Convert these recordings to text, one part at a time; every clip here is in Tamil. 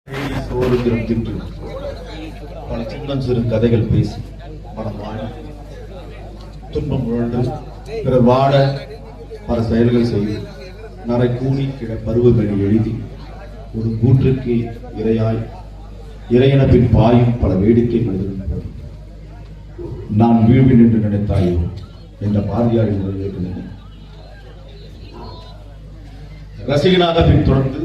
சோறுங்கிற திட்டு பல சின்னம் சிறு கதைகள் பேசி மனம் வாழ துன்பம் உழந்து பிறர் வாட பல செயல்கள் செய்து நரை கூணி கிட பருவங்களை எழுதி ஒரு கூற்றுக்கு இறையென பின் பாயும் பல வேடிக்கை மனிதர்கள் நான் வீழ்வேன் என்று நினைத்தாயோ என்ற பாரதியாரின் நிறைவேற்றினேன். ரசிகனாக பின் தொடர்ந்து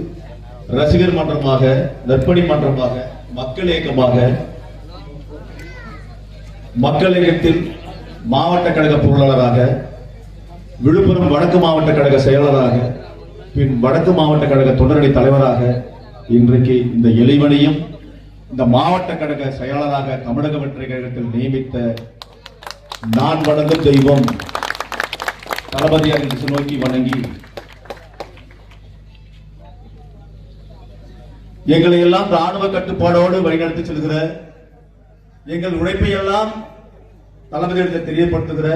ரசிகர் மன்றமாக, நற்பணி மன்றமாக, மக்கள் இயக்கத்தில் மாவட்ட கழக பொருளாளராக, விழுப்புரம் வடக்கு மாவட்ட கழக செயலாளராக, பின் வடக்கு மாவட்ட கழக தொண்டரணி தலைவராக, இன்றைக்கு இந்த இளைவனையும் இந்த மாவட்ட கழக செயலாளராக தமிழக வெற்றி கழகத்தில் நியமித்த நான் வணங்கும் தெய்வம் தளபதியாக நோக்கி வணங்கி எங்களை எல்லாம் ராணுவ கட்டுப்பாடோடு வழிநடத்தி செல்கிற, எங்கள் உழைப்பை எல்லாம் தளபதியிடத்தில் தெரியப்படுத்துகிற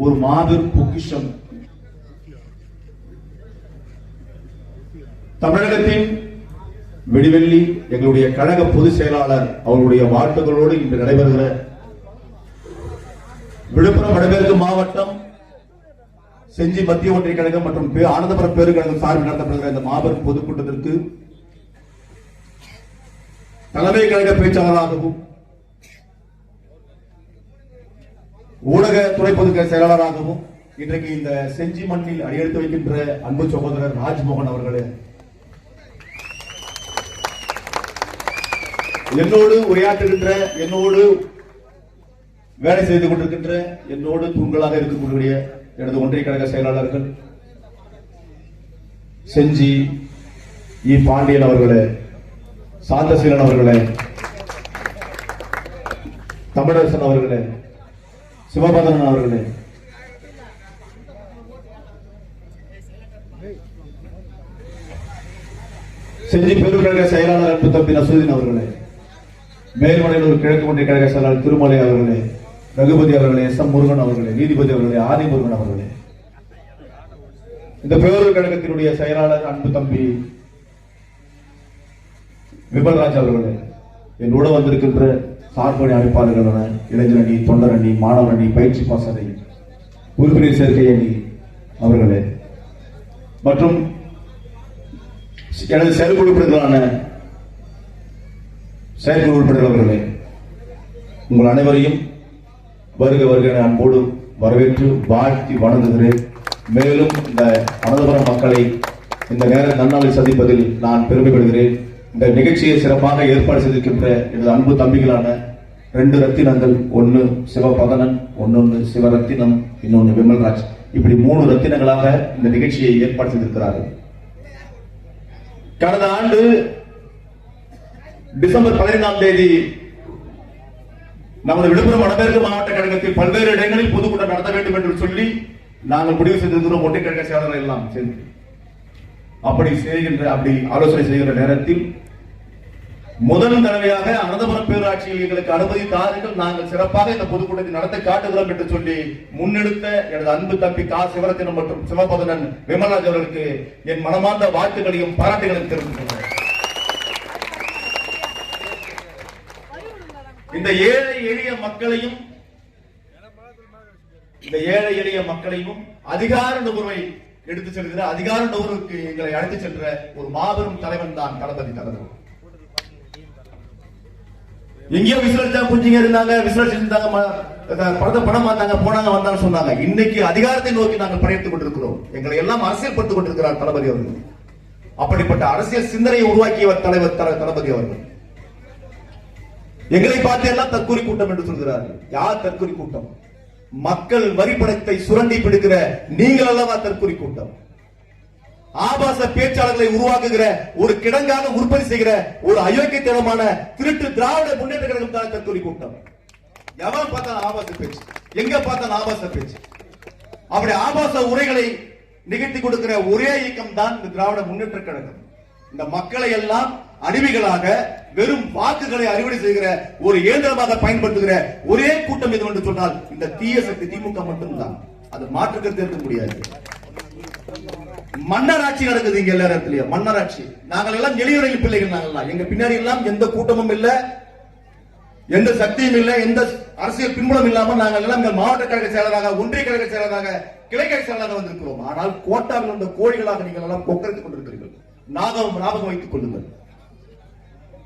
ஒரு மாபெரும் பொக்கிஷம் தமிழகத்தின் வெடிவெள்ளி எங்களுடைய கழக பொதுச் செயலாளர் அவருடைய வாழ்த்துக்களோடு இன்று நடைபெறுகிற விழுப்புரம் வடமேற்கு மாவட்டம் செஞ்சி மத்திய ஒன்றிய கழகம் மற்றும் ஆனந்தபுரம் பேருக்கழகம் சார்பில் நடத்தப்படுகிற இந்த மாபெரும் பொதுக்கூட்டத்திற்கு தலைமை கழக பேச்சாளராகவும் ஊடக துறை பொதுக்க செயலாளராகவும் இன்றைக்கு இந்த செஞ்சி மண்ணில் அடியெடுத்து வைக்கின்ற அன்பு சகோதரர் ராஜ்மோகன் அவர்களே, என்னோடு உரையாற்றுகின்ற, என்னோடு வேலை செய்து கொண்டிருக்கின்ற, என்னோடு தூண்களாக இருக்கக்கூடிய எனது ஒன்றிய கழக செயலாளர்கள் செஞ்சி இ பாண்டியன் அவர்களே, சாந்தசீலன் அவர்களே, தமிழரசன் அவர்களே, சிவபதனன் அவர்களே, செஞ்சி பெருக்கழக செயலாளர் அன்பு தம்பி நசூதீன் அவர்களே, மேல்மலையூர் கிழக்கு ஒன்றிய கழக செயலாளர் திருமலை அவர்களே, ரகுபதி அவர்களே, எஸ் எம் முருகன் அவர்களே, நீதிபதி அவர்களே, ஆதி முருகன் அவர்களே, இந்த பேரூர் கழகத்தினுடைய செயலாளர் அன்பு தம்பி விமல்ராஜ் அவர்களே, என்னோட வந்திருக்கின்ற சார்பணி அமைப்பாளர்களான இளைஞர் அணி, தொண்டர் அணி, மாணவர் அணி, பயிற்சி பாசறை, உறுப்பினர் சேர்க்கை அணி அவர்களே, மற்றும் எனது செயற்குழு உறுப்பினர்களான செயற்குழு உறுப்பினர் அவர்களே, உங்கள் அனைவரையும் வருக வருக அன்போடு வரவேற்று வாழ்த்தி வணங்குகிறேன். மேலும் இந்த அனந்தபுரம் மக்களை இந்த நேர நன்னாளில் சந்திப்பதில் நான் பெருமைப்படுகிறேன். இந்த நிகழ்ச்சியை சிறப்பாக ஏற்பாடு செய்திருக்கின்ற எனது அன்பு தம்பிகளான 2 ரத்தினங்கள், ஒன்னு சிவபதனன், இன்னொன்னு சிவரத்தினம், இன்னொன்னு விமல்ராஜ், இப்படி 3 ரத்தினங்களாக இந்த நிகழ்ச்சியை ஏற்பாடு செய்திருக்கிறார்கள். கடந்த ஆண்டு டிசம்பர் 15ஆம் தேதி நமது விழுப்புரம் வடமேற்கு மாவட்ட கழகத்தில் பல்வேறு இடங்களில் பொதுக்கூட்டம் நடத்த வேண்டும் என்று சொல்லி நாங்கள் முடிவு செய்திருக்கிறோம். ஒன்றிய கழக செயலாளர்கள் எல்லாம் சேர்ந்து அப்படி ஆலோசனை செய்கிற நேரத்தில் முதல் தடவையாக அனந்தபுரம் பேரூராட்சியில் எங்களுக்கு அனுமதி தாருங்கள், நாங்கள் சிறப்பாக இந்த பொதுக்கூட்டத்தை நடத்த காட்டுகிறோம் என்று சொல்லி முன்னெடுத்த எனது அன்பு தம்பி கா சிவரத்தினம் மற்றும் சிவபதனன் விமல்ராஜ் அவர்களுக்கு என் மனமார்ந்த வாழ்த்துக்களையும் பாராட்டுகளையும் தெரிவித்துள்ளேன். இந்த ஏழை எளிய மக்களையும் அதிகார நுகர்வை எடுத்து செல்கிற, அதிகார நுகர்வுக்கு எங்களை அழைத்து சென்ற ஒரு மாபெரும் தலைவன் தான் தளபதி. எங்கேயோ விசிலடிச்சா குஞ்சிங்க இருந்தாங்க, விசிலடிச்சிருந்தாங்க, படம் பார்த்தாங்க, போனாங்க, வந்தாங்க சொன்னாங்க. இன்னைக்கு அதிகாரத்தை நோக்கி நாங்கள் படைத்துக் கொண்டிருக்கிறோம். எங்களை எல்லாம் அரசியல்படுத்திக் கொண்டிருக்கிறார் தளபதி அவர்கள். அப்படிப்பட்ட அரசியல் சிந்தனையை உருவாக்கியவர் தலைவர் தளபதி அவர்கள். எங்களை பார்த்து எல்லாம் தற்கூரி கூட்டம் என்று சொல்கிறார்கள். யார் தற்கூரி கூட்டம்? மக்கள் வரிப்பணத்தை சுரண்டி பிடிக்கிற நீங்கள் அல்லவா தற்கூரி கூட்டம். ஆபாச பேச்சாளர்களை உருவாக்குகிற, ஒரு கிடங்காக உற்பத்தி செய்கிற ஒரு அயோக்கியத்தனமான திருட்டு திராவிட முன்னேற்ற கழகம் தான் தற்கொலை கூட்டம். எவன் பார்த்தாலும் ஆபாச பேச்சு, எங்க பார்த்தாலும் ஆபாச பேச்சு. அப்படி ஆபாச உரைகளை நிகழ்த்தி கொடுக்கிற ஒரே இயக்கம் தான் இந்த திராவிட முன்னேற்ற கழகம். இந்த மக்களை எல்லாம் அடிமைகளாக வெறும் வாக்குகளை அறுவடை செய்கிற ஒரு இயந்திரமாக பயன்படுத்துகிற ஒரே கூட்டம் எது என்று சொன்னால் இந்த தீய சக்தி திமுக மட்டும்தான். அது மாற்றுக்கருத்து இருக்க முடியாது. மன்னராட்சி நடக்குது இங்க எல்லா இடத்துலயும் மன்னராட்சி. நாங்கள் எல்லாம் எளியவர்கள் பிள்ளைகள். நாங்கள்லாம் எங்க பின்னாடி எல்லாம் எந்த கூட்டமும் இல்ல, எந்த சக்தியும் இல்ல, எந்த அரசியல் பின்புலம் இல்லாம நாங்கள் எல்லாம் மாவட்ட கழக செயலராக, ஒன்றிய கழக செயலராக, கிளைக்கழக செயலராக வந்திருக்கிறோம். ஆனால் கோட்டாவில் உள்ள கோழிகளாக நீங்கள் எல்லாம் கொக்கரித்துக் கொண்டிருக்கிறீர்கள். ஞாபகம் வைத்துக் கொள்ளுங்கள்.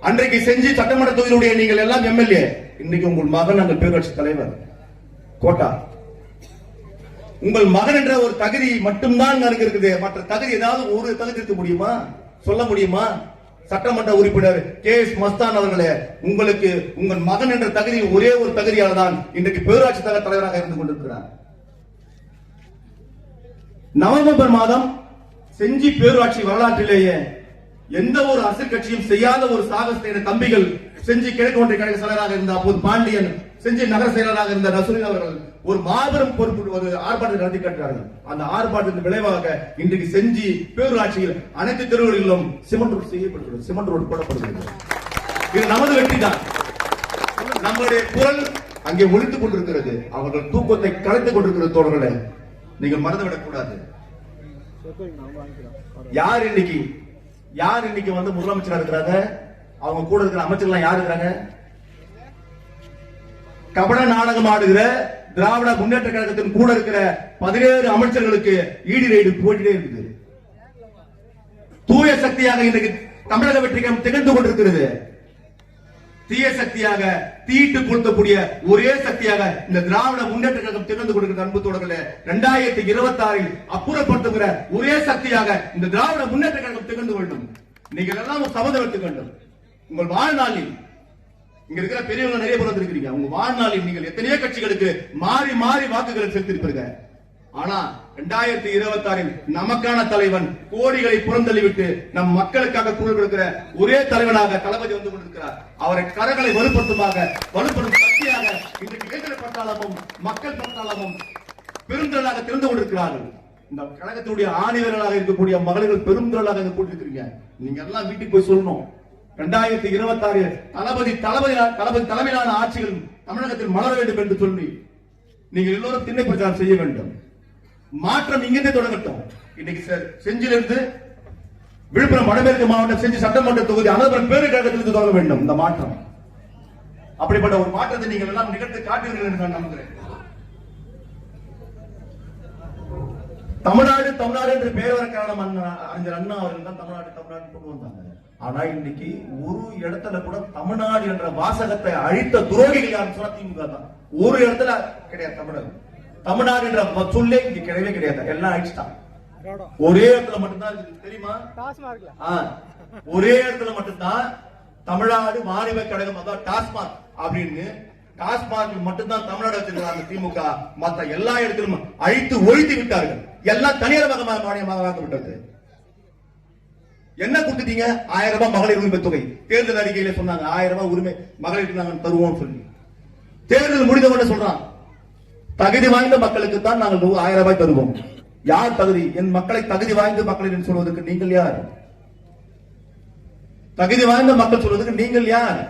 அன்றைக்கு செஞ்சு சட்டமன்ற தொகுதியுடைய நீங்கள் எல்லாம் எம்எல்ஏ, இன்னைக்கு உங்கள் மகன் அங்க பேரூராட்சி தலைவர் கோட்டா. உங்கள் மகன் என்ற ஒரு தகுதி மட்டும்தான் இருக்குது. மற்ற தகுதி ஏதாவது ஒரு தகுதி இருக்க முடியுமா? சொல்ல முடியுமா? சட்டமன்ற உறுப்பினர் KS மஸ்தான் அவர்களே, உங்களுக்கு உங்கள் மகன் என்ற தகுதி ஒரே ஒரு தகுதியால் தான் இன்றைக்கு பேரூராட்சி தலைவராக இருந்து கொண்டிருக்கிறார். நவம்பர் மாதம் செஞ்சி பேரூராட்சி வரலாற்றிலேயே எந்த ஒரு அரசியல் கட்சியும் செய்யாத ஒரு சாகசத்தை தம்பிகள் செஞ்சி கிழக்கு ஒன்றிய கழக செயலராக இருந்த அப்போது பாண்டியன், செஞ்சி நகர செயலராக இருந்த நசுரின் அவர்கள் ஒரு மாபெரும் பொறுப்பு ஒரு ஆர்ப்பாட்டத்தை நடத்தி காட்டுகிறார்கள். அந்த ஆர்ப்பாட்டத்தின் விளைவாக இன்றைக்கு செஞ்சி பேரூராட்சியில் அனைத்து தெருவுகளிலும் சிமெண்ட் ரோடு செய்யப்படுகிறது, சிமெண்ட் ரோடு போடப்படுகிறது. இது நமது வெற்றி தான். நம்முடைய குரல் அங்கே ஒலித்துக் கொண்டிருக்கிறது. அவர்கள் தூக்கத்தை கலைத்துக் கொண்டிருக்கிறது. தோழர்களே, நீங்கள் மறந்துவிடக் கூடாது. யார் இன்னைக்கு வந்து முதலமைச்சரா இருக்கிறாங்க? அவங்க கூட இருக்கிற அமைச்சர்கள் யார் இருக்கிறாங்க? கபட நாடகம் ஆடுகிற திராவிட முன்னேற்ற கழகத்தின் கூட இருக்கிற 17 அமைச்சர்களுக்கு ஈடி ரைடு போட்டிட்டே இருக்குது. தூய சக்தியாக இன்றைக்கு தமிழக வெற்றி கழகம் திகழ்ந்து கொண்டிருக்கிறது. தீய சக்தியாக தீட்டு கொளுத்தக்கூடிய ஒரே சக்தியாக இந்த திராவிட முன்னேற்ற கழகம் திகழ்ந்து கொண்டிருக்கிற அன்பு தோழர்களே, 2026 அப்புறப்படுத்துகிற ஒரே சக்தியாக இந்த திராவிட முன்னேற்ற கழகம் திகழ்ந்து வேண்டும். நீங்கள் எல்லாம் சபதம் எடுத்துக் வேண்டும். உங்கள் வாழ்நாளில் இங்க இருக்கிற பெரியவங்க நிறைய பேர் வந்திருக்கிறீங்க. உங்க வாழ்நாளில் நீங்கள் எத்தனையோ கட்சிகளுக்கு மாறி மாறி வாக்குகளை செலுத்திருப்பீங்க. ஆனா 2026 நமக்கான தலைவன் கோடிகளை புறந்தள்ளிவிட்டு நம் மக்களுக்காக குரல் கொடுக்கிற ஒரே தலைவனாக தளபதி வந்து கொண்டிருக்கிறார். அவரை கரங்களை வலுப்படுத்தும் சக்தியாக இன்றைக்கு இளைஞர் பட்டாளமும் மக்கள் பட்டாளமும் பெருந்திரளாக திறந்து கொண்டிருக்கிறார்கள். இந்த கழகத்தினுடைய ஆணிவர்களாக இருக்கக்கூடிய மகளிர்கள் பெருந்திரளாக கூட்டிருக்கிறீங்க. நீங்க எல்லாம் வீட்டுக்கு போய் சொல்லணும். 2026 தளபதி தலைமையிலான ஆட்சிகள் தமிழகத்தில் மலர வேண்டும் என்று சொல்லி நீங்கள் எல்லோரும் திண்ணை பிரச்சாரம் செய்ய வேண்டும். மாற்றம் இங்கிருந்தே தொடங்கட்டும். இன்னைக்கு செஞ்சிலிருந்து விழுப்புரம் வடமேற்கு மாவட்டம் செஞ்சி சட்டமன்ற தொகுதி அனந்தபுரம் பேருக்கழகத்திலிருந்து தொடங்க வேண்டும் இந்த மாற்றம். அப்படிப்பட்ட ஒரு மாற்றத்தை நீங்கள் எல்லாம் நிகழ்த்தி காட்டுவீர்கள் என்று நான் நம்புகிறேன். தமிழ்நாடு என்று பெயர் வர காரணம் அறிஞர் அண்ணா அவர்கள் தான் தமிழ்நாடு கொண்டு வந்தாங்க. ஆனா இன்னைக்கு ஒரு இடத்துல கூட தமிழ்நாடு என்ற வாசகத்தை அழித்த துரோகிகள் யாரும் சொன்னா திமுக தான். ஒரு இடத்துல கிடையாது. தமிழ்நாடு என்ற சொல்லே இங்க கிடையவே கிடையாது. எல்லாம் அழிச்சுட்டான். ஒரே இடத்துல மட்டும்தான் தெரியுமா? ஒரே இடத்துல மட்டும்தான் தமிழ்நாடு வாணிப கழகம், அதாவது டாஸ்மாக் அப்படின்னு டாஸ்மாக் மட்டும்தான் தமிழ்நாடு வச்சிருக்காங்க திமுக. மற்ற எல்லா இடத்திலும் அழித்து ஒழித்து விட்டார்கள். எல்லாம் தனியார் மானியமாக விட்டது. என்ன கொடுத்துட்டீங்க? 1000 ரூபாய் மகளிர் உரிமை தொகை. தேர்தல் அறிக்கையில சொன்னாங்க 1000 ரூபாய் உரிமை மகளிருக்கு நாங்கள் தருவோம் சொல்லி. தேர்தல் முடிந்த உடனே சொல்றான் தகுதி வாய்ந்த மக்களுக்கு தான் நாங்கள் 1000 ரூபாய் தருவோம். யார் தகுதி? என் மக்களை தகுதி வாய்ந்த மக்கள் சொல்வதற்கு நீங்கள் யார்? தகுதி வாய்ந்த மக்கள் சொல்வதற்கு நீங்கள் யார்?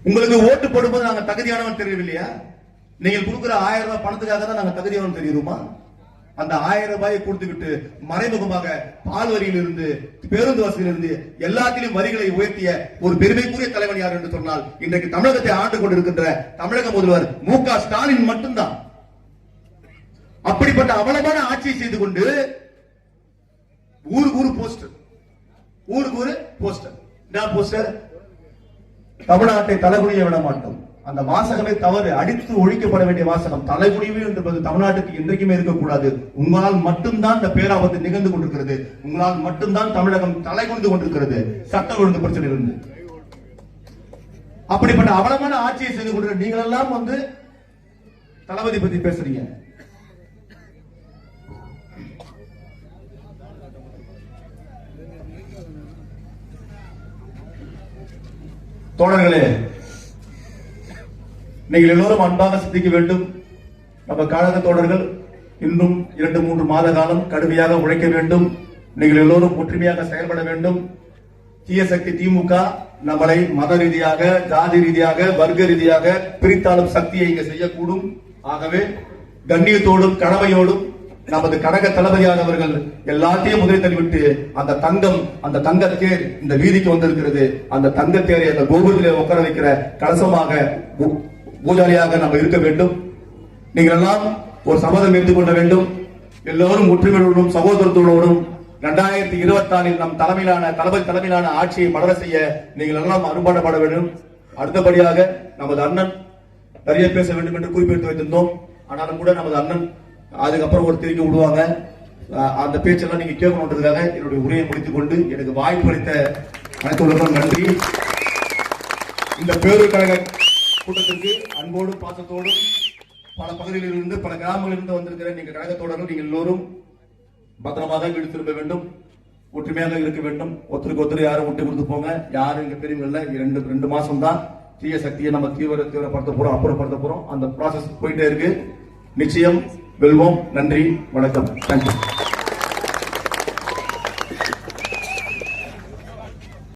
உங்களுக்கு ஓட்டு போடும்போது நாங்க தகுதியானவன் தெரியவில்லையா? நீங்கள் கொடுக்கிற 1000 ரூபாய் பணத்துக்காக தான் நாங்க தகுதியானவன் தெரியுமா? அந்த 1000 ரூபாயை கொடுத்துக்கிட்டு மறைமுகமாக பால் வரியிலிருந்து பேருந்து வசதியிலிருந்து எல்லாத்திலும் வரிகளை உயர்த்திய ஒரு பெருமைக்குரிய தலைவன் யார் என்று சொன்னால் இன்றைக்கு தமிழகத்தை ஆண்டு கொண்டிருக்கின்ற தமிழக முதல்வர் மு.க. ஸ்டாலின் மட்டும்தான். அப்படிப்பட்ட அவலமான ஆட்சியை செய்து கொண்டு ஊருக்கு போஸ்டர் தமிழ்நாட்டை தலைகுனிய விட மாட்டோம். அந்த வாசகமே தவறு. அடித்து ஒழிக்கப்பட வேண்டிய வாசகம். தலைகுனிவு என்பது தமிழ்நாட்டுக்கு என்றைக்குமே இருக்கக்கூடாது. உங்களால் மட்டும்தான் இந்த பேராபத்து நிகழ்ந்து கொண்டிருக்கிறது. உங்களால் மட்டும்தான் தமிழகம் தலைகுனிந்து கொண்டிருக்கிறது சட்ட ஒழுங்கு பிரச்சனை இருந்து. அப்படிப்பட்ட அவலமான ஆட்சியை செய்து கொண்டு நீங்கள் எல்லாம் வந்து தளபதி பத்தி பேசுறீங்க. தோழர்களே, நீங்கள் எல்லோரும் அன்பாக சிந்திக்க வேண்டும். நம்ம கழக தோழர்கள் இன்னும் 2-3 மாத காலம் கடுமையாக உழைக்க வேண்டும். நீங்கள் எல்லோரும் ஒற்றுமையாக செயல்பட வேண்டும். தீய சக்தி திமுக நம்மளை மத ரீதியாக, ஜாதி ரீதியாக, வர்க்க ரீதியாக பிரித்தாளும் சக்தியை இங்க செய்யக்கூடும். ஆகவே கண்ணியத்தோடும் கடமையோடும் நமது கழக தளபதியானவர்கள் எல்லாத்தையும் முதலை தள்ளிவிட்டு அந்த தங்கத்தேர் இந்த வீதிக்கு வந்திருக்கிறது. அந்த தங்கத்தேரை அந்த கோபுரத்திலே உட்கார வைக்கிற கலசமாக பூஜாரியாக நம்ம இருக்க வேண்டும். நீங்கள் எல்லாம் ஒரு சபதம் எடுத்துக்கொள்ள வேண்டும். எல்லோரும் ஒற்றுமையோடும் சகோதரத்தோடும் 2024 நம் தளபதி தலைமையிலான ஆட்சியை மலர செய்ய நீங்கள் எல்லாம் அரும்பாடுபட வேண்டும். அடுத்தபடியாக நமது அண்ணன் நிறைய பேச வேண்டும் என்று குறிப்பிட்டு வைத்திருந்தோம். ஆனாலும் கூட நமது அண்ணன் அதுக்கப்புறம் ஒரு திருப்பி விடுவாங்க. அந்த பேச்செல்லாம் நீங்க கேட்கணுன்றதுக்காக என்னுடைய உரையை முடித்துக் கொண்டு எனக்கு வாய்ப்பு அளித்த அனைத்து நன்றி. இந்த பேரூர் கழக கூட்டத்திற்கு அன்போடும் பாசத்தோடும் பல பகுதிகளில் இருந்து பல கிராமங்களில் இருந்து வந்திருக்கிற நீங்க கழகத்தோடர்கள் நீங்கள் எல்லோரும் பத்திரமாக வீடு திரும்ப வேண்டும், ஒற்றுமையாக இருக்க வேண்டும். ஒருத்தருக்கு ஒருத்தர் யாரும் விட்டு கொடுத்து போங்க. யாரும் இங்க பெரியவங்க ரெண்டு மாசம் தான் தீய சக்தியை நம்ம தீவிரப்படுத்த போறோம், அப்புறப்படுத்த போறோம். அந்த ப்ராசஸ் போயிட்டே இருக்கு. நிச்சயம் வெல்வோம். நன்றி, வணக்கம். தேங்க்யூ.